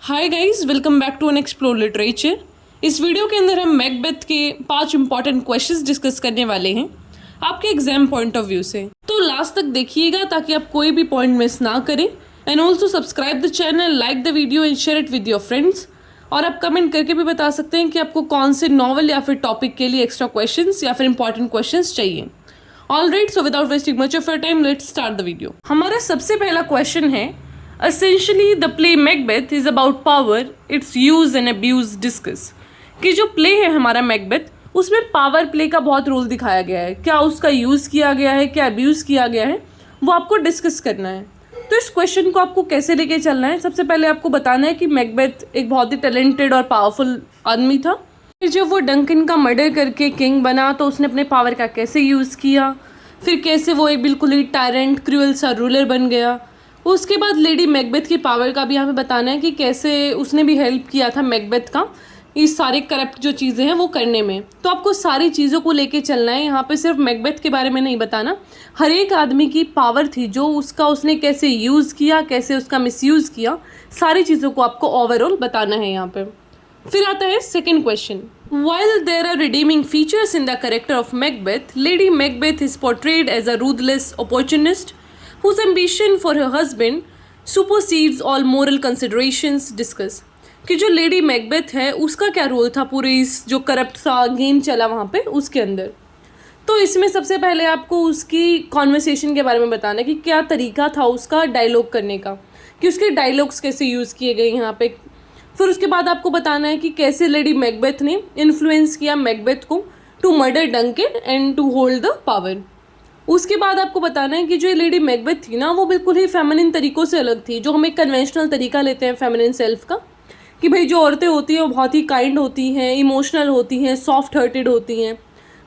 Hi guys, welcome back to an explore literature. इस video के अंदर हम मैकबेथ के 5 इंपॉर्टेंट क्वेश्चंस डिस्कस करने वाले हैं आपके एग्जाम पॉइंट ऑफ व्यू से। तो लास्ट तक देखिएगा ताकि आप कोई भी पॉइंट मिस ना करें। And also subscribe the channel, like the video and share it with your friends. और आप कमेंट करके भी बता सकते हैं कि आपको कौन से नॉवल या फिर टॉपिक के लिए एक्स्ट्रा क्वेश्चंस या फिर इंपॉर्टेंट क्वेश्चंस चाहिए। Alright, so without wasting much of your time, let's start the video. हमारा सबसे पहला क्वेश्चन है, Essentially, the play Macbeth is about power, its use and abuse discuss। कि जो प्ले है हमारा मैकबेथ, उसमें पावर प्ले का बहुत रोल दिखाया गया है। क्या उसका यूज़ किया गया है, क्या अब्यूज़ किया गया है, वो आपको डिस्कस करना है। तो इस क्वेश्चन को आपको कैसे लेके चलना है, सबसे पहले आपको बताना है कि मैकबेथ एक बहुत ही टैलेंटेड और पावरफुल आदमी था। फिर जब वो डंकन का मर्डर करके किंग बना तो उसने अपने पावर का कैसे यूज़ किया, फिर कैसे वो एक बिल्कुल ही टायरेंट क्रूअल सा रूलर बन गया। उसके बाद लेडी मैकबेथ की पावर का भी हमें बताना है कि कैसे उसने भी हेल्प किया था मैकबेथ का इस सारे करप्ट जो चीज़ें हैं वो करने में। तो आपको सारी चीज़ों को लेके चलना है। यहाँ पे सिर्फ मैकबेथ के बारे में नहीं बताना, हर एक आदमी की पावर थी जो उसने कैसे यूज़ किया, कैसे उसका मिसयूज़ किया, सारी चीज़ों को आपको ओवरऑल बताना है यहाँ पे। फिर आता है second question. While there are redeeming features in the character of Macbeth, Lady Macbeth is portrayed as a ruthless opportunist whose ambition for her husband supersedes all moral considerations discuss। कि जो lady Macbeth है उसका क्या role था पूरे इस जो corrupt सा गेम चला वहाँ पे उसके अंदर। तो इसमें सबसे पहले आपको उसकी कॉन्वर्सेशन के बारे में बताना है कि क्या तरीका था उसका डायलॉग करने का, कि उसके डायलॉग्स कैसे यूज़ किए गए यहाँ पे। फिर उसके बाद आपको बताना है कि कैसे लेडी मैकबेथ ने इन्फ्लुएंस किया मैकबेथ को to murder Duncan and to hold the power. उसके बाद आपको बताना है कि जो लेडी मैकबेथ थी ना, वो बिल्कुल ही फेमिनिन तरीक़ों से अलग थी। जो हम एक कन्वेंशनल तरीका लेते हैं फेमिनिन सेल्फ का, कि भाई जो औरतें होती हैं वो बहुत ही काइंड होती हैं, इमोशनल होती हैं, सॉफ्ट हार्टेड होती हैं।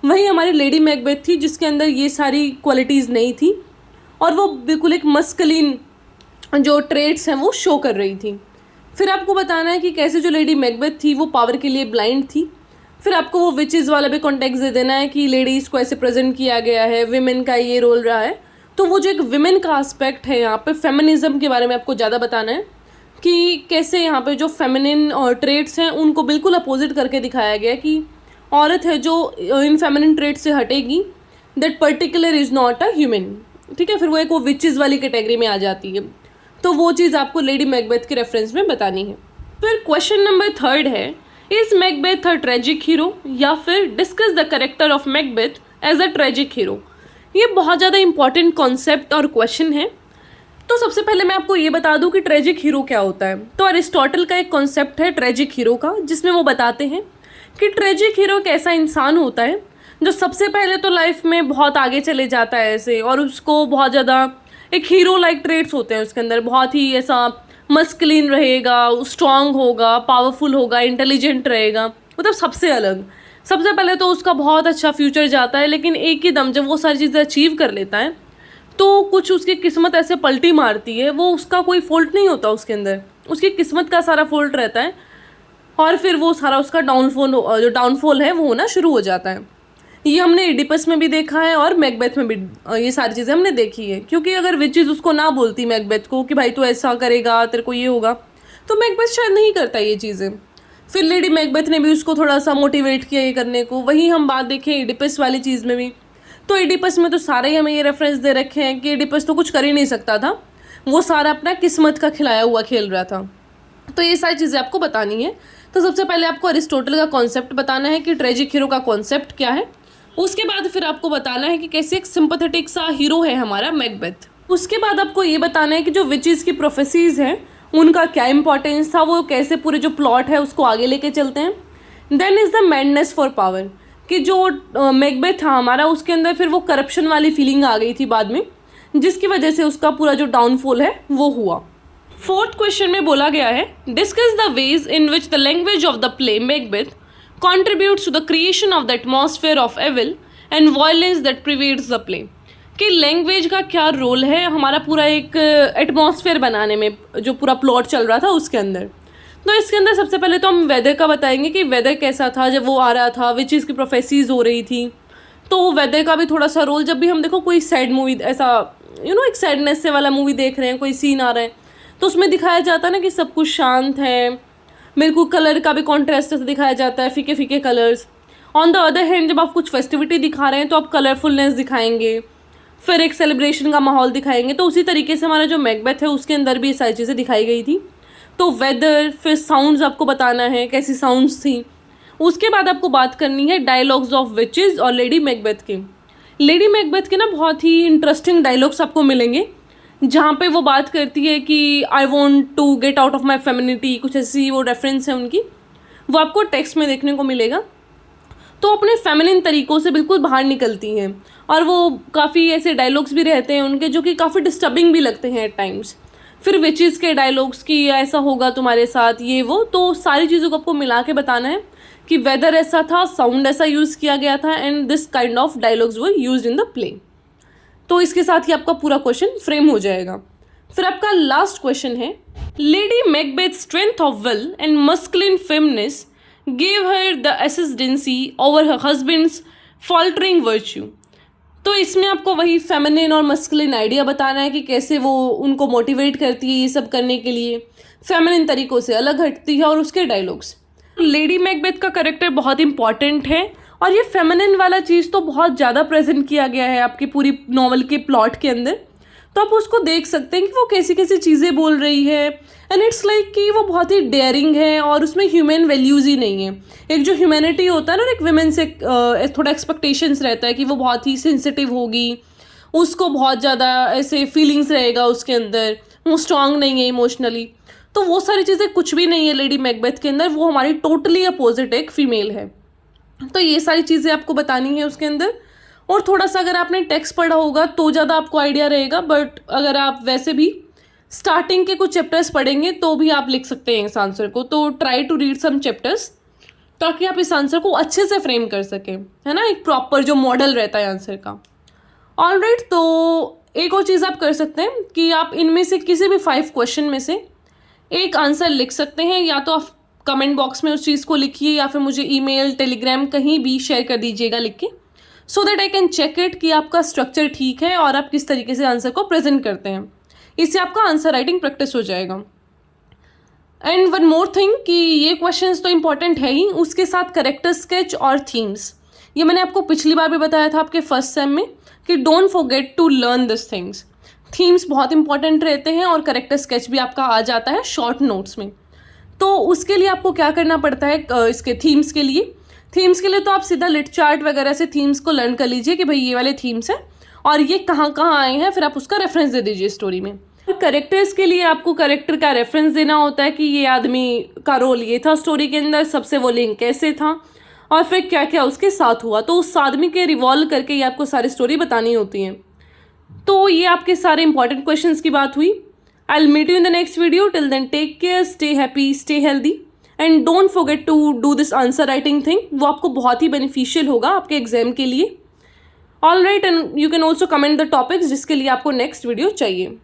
वहीं हमारी लेडी मैकबेथ थी जिसके अंदर ये सारी क्वालिटीज़ नहीं थी और वो बिल्कुल एक मस्कुलिन जो ट्रेट्स हैं वो शो कर रही थी। फिर आपको बताना है कि कैसे जो लेडी मैकबेथ थी वो पावर के लिए ब्लाइंड थी। फिर आपको वो विचेस वाला भी कॉन्टेक्स्ट दे देना है कि लेडीज़ को ऐसे प्रेजेंट किया गया है, विमेन का ये रोल रहा है। तो वो जो एक विमेन का एस्पेक्ट है यहाँ पे, फेमिनिज्म के बारे में आपको ज़्यादा बताना है कि कैसे यहाँ पे जो फेमिनिन और ट्रेट्स हैं उनको बिल्कुल अपोजिट करके दिखाया गया कि औरत है जो इन फेमिनिन ट्रेट्स से हटेगी, that particular is not a human. ठीक है, फिर वो एक वो विचेस वाली कैटेगरी में आ जाती है। तो वो चीज़ आपको लेडी मैकबेथ के रेफरेंस में बतानी है। फिर क्वेश्चन नंबर 3 है, is Macbeth a tragic hero, या फिर discuss the character of Macbeth as a tragic hero. ये बहुत ज़्यादा इंपॉर्टेंट कॉन्सेप्ट और क्वेश्चन है। तो सबसे पहले मैं आपको ये बता दूं कि ट्रेजिक हीरो क्या होता है। तो अरिस्टोटल का एक कॉन्सेप्ट है ट्रेजिक हीरो का, जिसमें वो बताते हैं कि ट्रेजिक हीरो एक ऐसा इंसान होता है जो सबसे पहले तो लाइफ में बहुत आगे चले जाता है ऐसे, और उसको बहुत ज़्यादा एक हीरो लाइक ट्रेट्स होते हैं उसके अंदर, बहुत ही ऐसा मस्कुलिन रहेगा, स्ट्रांग होगा, पावरफुल होगा, इंटेलिजेंट रहेगा, मतलब सबसे अलग। सबसे पहले तो उसका बहुत अच्छा फ्यूचर जाता है, लेकिन एक ही दम जब वो सारी चीज़ें अचीव कर लेता है तो कुछ उसकी किस्मत ऐसे पलटी मारती है। वो उसका कोई फॉल्ट नहीं होता उसके अंदर, उसकी किस्मत का सारा फॉल्ट रहता है, और फिर वो सारा उसका जो डाउनफॉल है वो होना शुरू हो जाता है। ये हमने इडिपस में भी देखा है और मैकबेथ में भी ये सारी चीज़ें हमने देखी है। क्योंकि अगर विचेस उसको ना बोलती मैकबेथ को कि भाई तू ऐसा करेगा, तेरे को ये होगा, तो मैकबेथ शायद नहीं करता ये चीज़ें। फिर लेडी मैकबेथ ने भी उसको थोड़ा सा मोटिवेट किया ये करने को। वहीं हम बात देखें इडिपस वाली चीज़ में भी, तो इडिपस में तो सारे ही हमें ये रेफरेंस दे रखे हैं कि इडिपस तो कुछ कर ही नहीं सकता था, वो सारा अपना किस्मत का खिलाया हुआ खेल रहा था। तो ये सारी चीज़ें आपको बतानी है। तो सबसे पहले आपको अरिस्टोटल का कॉन्सेप्ट बताना है कि ट्रेजिक हीरो का कॉन्सेप्ट क्या है। उसके बाद फिर आपको बताना है कि कैसे एक सिंपैथेटिक सा हीरो है हमारा मैकबेथ। उसके बाद आपको ये बताना है कि जो विचेस की प्रोफेसीज हैं उनका क्या इंपॉर्टेंस था, वो कैसे पूरे जो प्लॉट है उसको आगे लेके चलते हैं। Then is the madness for power, कि जो मैकबेथ था हमारा उसके अंदर फिर वो करप्शन वाली फीलिंग आ गई थी बाद में, जिसकी वजह से उसका पूरा जो डाउनफॉल है वो हुआ। फोर्थ क्वेश्चन में बोला गया है, discuss the ways in which the language of the play Macbeth contributes to the creation of the atmosphere of evil and violence that pervades the play। कि लैंग्वेज का क्या रोल है हमारा पूरा एक एटमॉस्फेयर बनाने में, जो पूरा प्लॉट चल रहा था उसके अंदर। तो इसके अंदर सबसे पहले तो हम वेदर का बताएंगे कि वेदर कैसा था जब वो आ रहा था, विचेस की प्रोफेसीज हो रही थी, तो वेदर का भी थोड़ा सा रोल। जब भी हम देखो कोई सैड मूवी ऐसा एक सैडनेस से वाला मूवी देख रहे हैं, कोई सीन आ रहा है, तो उसमें दिखाया जाता है ना कि सब कुछ शांत है, बिल्कुल कलर का भी कॉन्ट्रास्ट दिखाया जाता है, फीके फीके colours. On the other hand जब आप कुछ फेस्टिविटी दिखा रहे हैं तो आप कलरफुलनेस दिखाएंगे, फिर एक सेलिब्रेशन का माहौल दिखाएंगे। तो उसी तरीके से हमारा जो मैकबेथ है उसके अंदर भी ये सारी चीज़ें दिखाई गई थी। तो वेदर, फिर साउंड्स आपको बताना है कैसी साउंड्स थी। उसके बाद आपको बात करनी है डायलॉग्स ऑफ विचेस और लेडी मैकबेथ के। लेडी मैकबेथ के ना बहुत ही इंटरेस्टिंग डायलॉग्स आपको मिलेंगे, जहाँ पे वो बात करती है कि I want to get out of my femininity, कुछ ऐसी वो रेफरेंस है उनकी, वो आपको टेक्स्ट में देखने को मिलेगा। तो अपने फेमिनिन तरीक़ों से बिल्कुल बाहर निकलती हैं और वो काफ़ी ऐसे डायलॉग्स भी रहते हैं उनके जो कि काफ़ी डिस्टर्बिंग भी लगते हैं एट टाइम्स। फिर विचेस के डायलॉग्स की ऐसा होगा तुम्हारे साथ ये वो, तो सारी चीज़ों को आपको मिला के बताना है कि वेदर ऐसा था, साउंड ऐसा यूज़ किया गया था and this kind of dialogues were used in the play. तो इसके साथ ही आपका पूरा क्वेश्चन फ्रेम हो जाएगा। फिर आपका लास्ट क्वेश्चन है, Lady Macbeth strength of will and masculine feminine gave her the ascendancy over her husband's faltering virtue। तो इसमें आपको वही फेमिनिन और मस्कुलिन आइडिया बताना है कि कैसे वो उनको मोटिवेट करती है ये सब करने के लिए, फेमिनिन तरीक़ों से अलग हटती है, और उसके डायलॉग्स। लेडी मैकबेथ का कैरेक्टर बहुत इंपॉर्टेंट है और ये फेमिनिन वाला चीज़ तो बहुत ज़्यादा प्रेजेंट किया गया है आपकी पूरी नॉवल के प्लॉट के अंदर। तो आप उसको देख सकते हैं कि वो कैसी कैसी चीज़ें बोल रही है एंड इट्स लाइक कि वो बहुत ही डेयरिंग है और उसमें ह्यूमन वैल्यूज़ ही नहीं है। एक जो ह्यूमैनिटी होता है ना, एक विमेन से थोड़ा एक्सपेक्टेशंस रहता है कि वो बहुत ही सेंसिटिव होगी, उसको बहुत ज़्यादा ऐसे फीलिंग्स रहेगा उसके अंदर, वो स्ट्रांग नहीं है इमोशनली। तो वो सारी चीज़ें कुछ भी नहीं है लेडी मैकबेथ के अंदर, वो हमारी टोटली अपोजिट एक फीमेल है। तो ये सारी चीज़ें आपको बतानी है उसके अंदर। और थोड़ा सा अगर आपने टेक्स्ट पढ़ा होगा तो ज़्यादा आपको आइडिया रहेगा, बट अगर आप वैसे भी स्टार्टिंग के कुछ चैप्टर्स पढ़ेंगे तो भी आप लिख सकते हैं इस आंसर को। तो try to read some chapters ताकि आप इस आंसर को अच्छे से फ्रेम कर सकें, है ना, एक प्रॉपर जो मॉडल रहता है आंसर का। ऑलराइट, तो एक और चीज़ आप कर सकते हैं कि आप इनमें से किसी भी 5 क्वेश्चन में से एक आंसर लिख सकते हैं, या तो आप कमेंट बॉक्स में उस चीज़ को लिखिए या फिर मुझे ईमेल, टेलीग्राम कहीं भी शेयर कर दीजिएगा लिख के, so that I can check it कि आपका स्ट्रक्चर ठीक है और आप किस तरीके से आंसर को प्रेजेंट करते हैं। इससे आपका आंसर राइटिंग प्रैक्टिस हो जाएगा। एंड वन मोर थिंग कि ये क्वेश्चंस तो इंपॉर्टेंट है ही, उसके साथ करेक्टर स्केच और थीम्स, ये मैंने आपको पिछली बार भी बताया था आपके फर्स्ट सेम में कि don't forget to learn this things. Themes बहुत इंपॉर्टेंट रहते हैं और करेक्टर स्केच भी आपका आ जाता है शॉर्ट नोट्स में। तो उसके लिए आपको क्या करना पड़ता है, इसके थीम्स के लिए तो आप सीधा लिट चार्ट वगैरह से थीम्स को लर्न कर लीजिए कि भाई ये वाले थीम्स हैं और ये कहाँ कहाँ आए हैं, फिर आप उसका रेफरेंस दे दीजिए स्टोरी में। करेक्टर्स के लिए आपको करेक्टर का रेफरेंस देना होता है कि ये आदमी का रोल ये था स्टोरी के अंदर, सबसे वो लिंक कैसे था और फिर क्या क्या उसके साथ हुआ। तो उस आदमी के रिवॉल्व करके ये आपको सारी स्टोरी बतानी होती है। तो ये आपके सारे इंपॉर्टेंट क्वेश्चंस की बात हुई। I will meet you in the next video. Till then take care, stay happy, stay healthy and don't forget to do this answer writing thing. वो आपको बहुत ही बेनिफिशियल होगा आपके एग्जाम के लिए। All right, and you can also comment the topics जिसके लिए आपको नेक्स्ट वीडियो चाहिए।